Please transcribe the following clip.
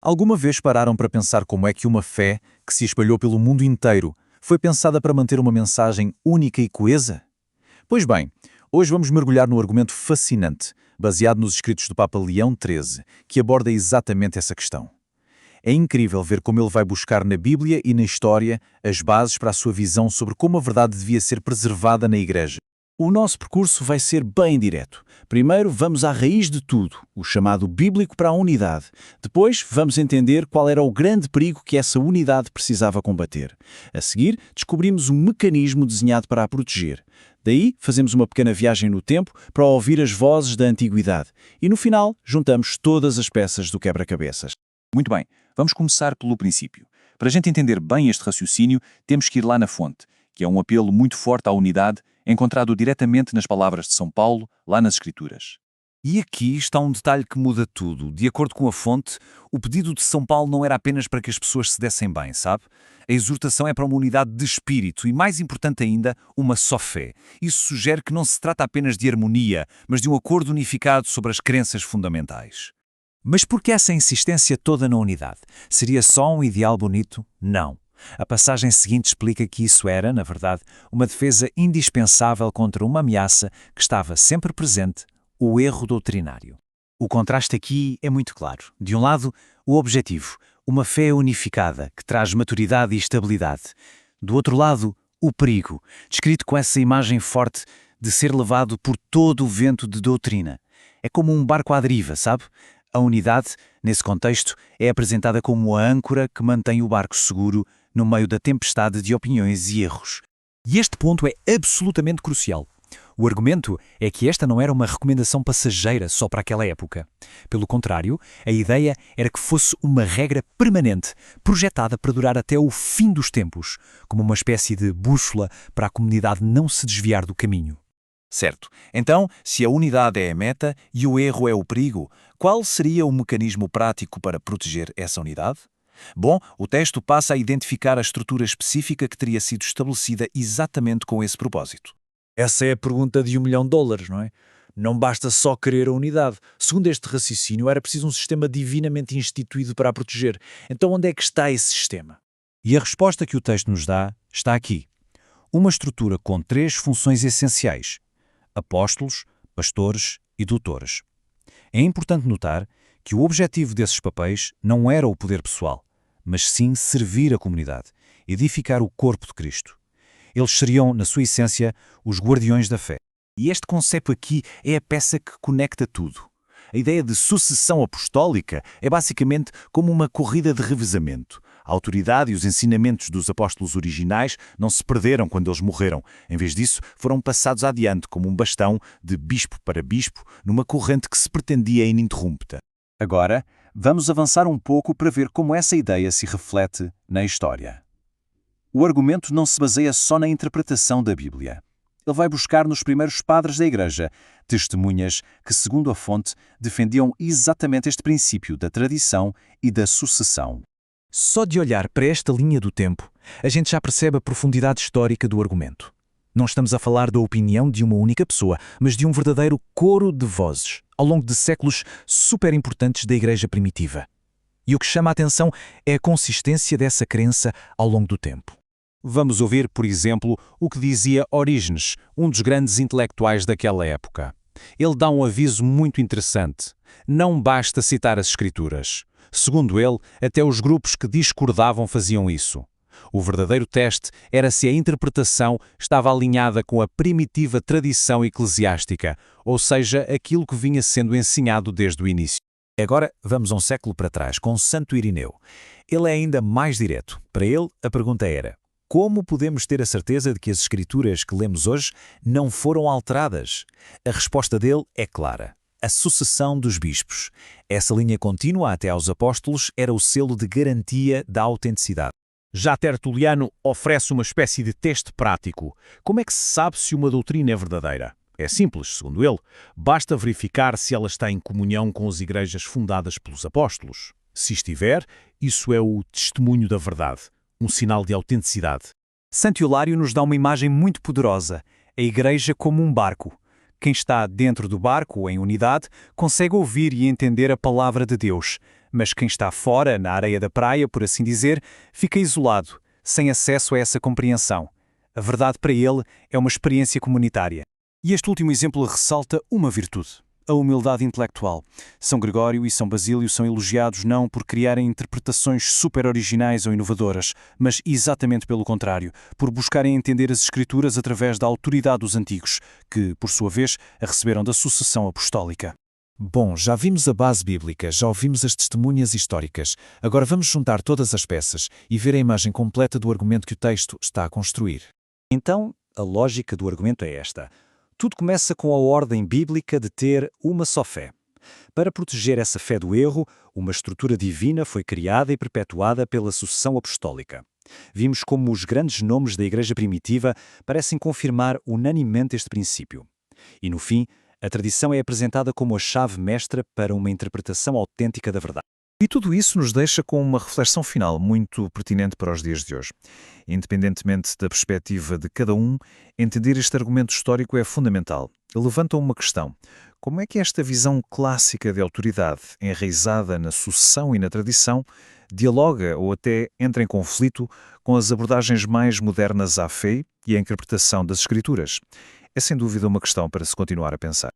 Alguma vez pararam para pensar como é que uma fé, que se espalhou pelo mundo inteiro, foi pensada para manter uma mensagem única e coesa? Pois bem, hoje vamos mergulhar no argumento fascinante, baseado nos escritos do Papa Leão XIII, que aborda exatamente essa questão. É incrível ver como ele vai buscar na Bíblia e na história as bases para a sua visão sobre como a verdade devia ser preservada na Igreja. O nosso percurso vai ser bem direto. Primeiro, vamos à raiz de tudo, o chamado bíblico para a unidade. Depois, vamos entender qual era o grande perigo que essa unidade precisava combater. A seguir, descobrimos um mecanismo desenhado para a proteger. Daí, fazemos uma pequena viagem no tempo para ouvir as vozes da antiguidade. E no final, juntamos todas as peças do quebra-cabeças. Muito bem, vamos começar pelo princípio. Para a gente entender bem este raciocínio, temos que ir lá na fonte, que é um apelo muito forte à unidade, encontrado diretamente nas palavras de São Paulo, lá nas Escrituras. E aqui está um detalhe que muda tudo. De acordo com a fonte, o pedido de São Paulo não era apenas para que as pessoas se dessem bem, sabe? A exortação é para uma unidade de espírito e, mais importante ainda, uma só fé. Isso sugere que não se trata apenas de harmonia, mas de um acordo unificado sobre as crenças fundamentais. Mas por que essa insistência toda na unidade? Seria só um ideal bonito? Não. A passagem seguinte explica que isso era, na verdade, uma defesa indispensável contra uma ameaça que estava sempre presente, o erro doutrinário. O contraste aqui é muito claro. De um lado, o objetivo, uma fé unificada que traz maturidade e estabilidade. Do outro lado, o perigo, descrito com essa imagem forte de ser levado por todo o vento de doutrina. É como um barco à deriva, sabe? A unidade, nesse contexto, é apresentada como a âncora que mantém o barco seguro no meio da tempestade de opiniões e erros. E este ponto é absolutamente crucial. O argumento é que esta não era uma recomendação passageira só para aquela época. Pelo contrário, a ideia era que fosse uma regra permanente, projetada para durar até o fim dos tempos, como uma espécie de bússola para a comunidade não se desviar do caminho. Certo. Então, se a unidade é a meta e o erro é o perigo, qual seria o mecanismo prático para proteger essa unidade? Bom, o texto passa a identificar a estrutura específica que teria sido estabelecida exatamente com esse propósito. Essa é a pergunta de $1 milhão, não é? Não basta só querer a unidade. Segundo este raciocínio, era preciso um sistema divinamente instituído para a proteger. Então onde é que está esse sistema? E a resposta que o texto nos dá está aqui. Uma estrutura com 3 funções essenciais: apóstolos, pastores e doutores. É importante notar que o objetivo desses papéis não era o poder pessoal, mas sim servir a comunidade, edificar o corpo de Cristo. Eles seriam, na sua essência, os guardiões da fé. E este conceito aqui é a peça que conecta tudo. A ideia de sucessão apostólica é basicamente como uma corrida de revezamento. A autoridade e os ensinamentos dos apóstolos originais não se perderam quando eles morreram. Em vez disso, foram passados adiante como um bastão de bispo para bispo numa corrente que se pretendia ininterrupta. Agora, vamos avançar um pouco para ver como essa ideia se reflete na história. O argumento não se baseia só na interpretação da Bíblia. Ele vai buscar nos primeiros padres da Igreja testemunhas que, segundo a fonte, defendiam exatamente este princípio da tradição e da sucessão. Só de olhar para esta linha do tempo, a gente já percebe a profundidade histórica do argumento. Não estamos a falar da opinião de uma única pessoa, mas de um verdadeiro coro de vozes, ao longo de séculos super importantes da Igreja primitiva. E o que chama a atenção é a consistência dessa crença ao longo do tempo. Vamos ouvir, por exemplo, o que dizia Orígenes, um dos grandes intelectuais daquela época. Ele dá um aviso muito interessante. Não basta citar as Escrituras. Segundo ele, até os grupos que discordavam faziam isso. O verdadeiro teste era se a interpretação estava alinhada com a primitiva tradição eclesiástica, ou seja, aquilo que vinha sendo ensinado desde o início. Agora vamos um século para trás, com Santo Irineu. Ele é ainda mais direto. Para ele, a pergunta era: como podemos ter a certeza de que as escrituras que lemos hoje não foram alteradas? A resposta dele é clara: a sucessão dos bispos. Essa linha contínua até aos apóstolos era o selo de garantia da autenticidade. Já Tertuliano oferece uma espécie de teste prático. Como é que se sabe se uma doutrina é verdadeira? É simples, segundo ele. Basta verificar se ela está em comunhão com as igrejas fundadas pelos apóstolos. Se estiver, isso é o testemunho da verdade, um sinal de autenticidade. Santo Hilário nos dá uma imagem muito poderosa: a igreja como um barco. Quem está dentro do barco, em unidade, consegue ouvir e entender a palavra de Deus, Mas quem está fora, na areia da praia, por assim dizer, fica isolado, sem acesso a essa compreensão. A verdade para ele é uma experiência comunitária. E este último exemplo ressalta uma virtude: a humildade intelectual. São Gregório e São Basílio são elogiados não por criarem interpretações super originais ou inovadoras, mas exatamente pelo contrário, por buscarem entender as Escrituras através da autoridade dos antigos, que, por sua vez, a receberam da sucessão apostólica. Bom, já vimos a base bíblica, já ouvimos as testemunhas históricas. Agora vamos juntar todas as peças e ver a imagem completa do argumento que o texto está a construir. Então, a lógica do argumento é esta. Tudo começa com a ordem bíblica de ter uma só fé. Para proteger essa fé do erro, uma estrutura divina foi criada e perpetuada pela sucessão apostólica. Vimos como os grandes nomes da Igreja primitiva parecem confirmar unanimemente este princípio. E, no fim, a tradição é apresentada como a chave mestra para uma interpretação autêntica da verdade. E tudo isso nos deixa com uma reflexão final muito pertinente para os dias de hoje. Independentemente da perspectiva de cada um, entender este argumento histórico é fundamental. Levanta uma questão: como é que esta visão clássica de autoridade, enraizada na sucessão e na tradição, dialoga ou até entra em conflito com as abordagens mais modernas à fé e à interpretação das Escrituras? É sem dúvida uma questão para se continuar a pensar.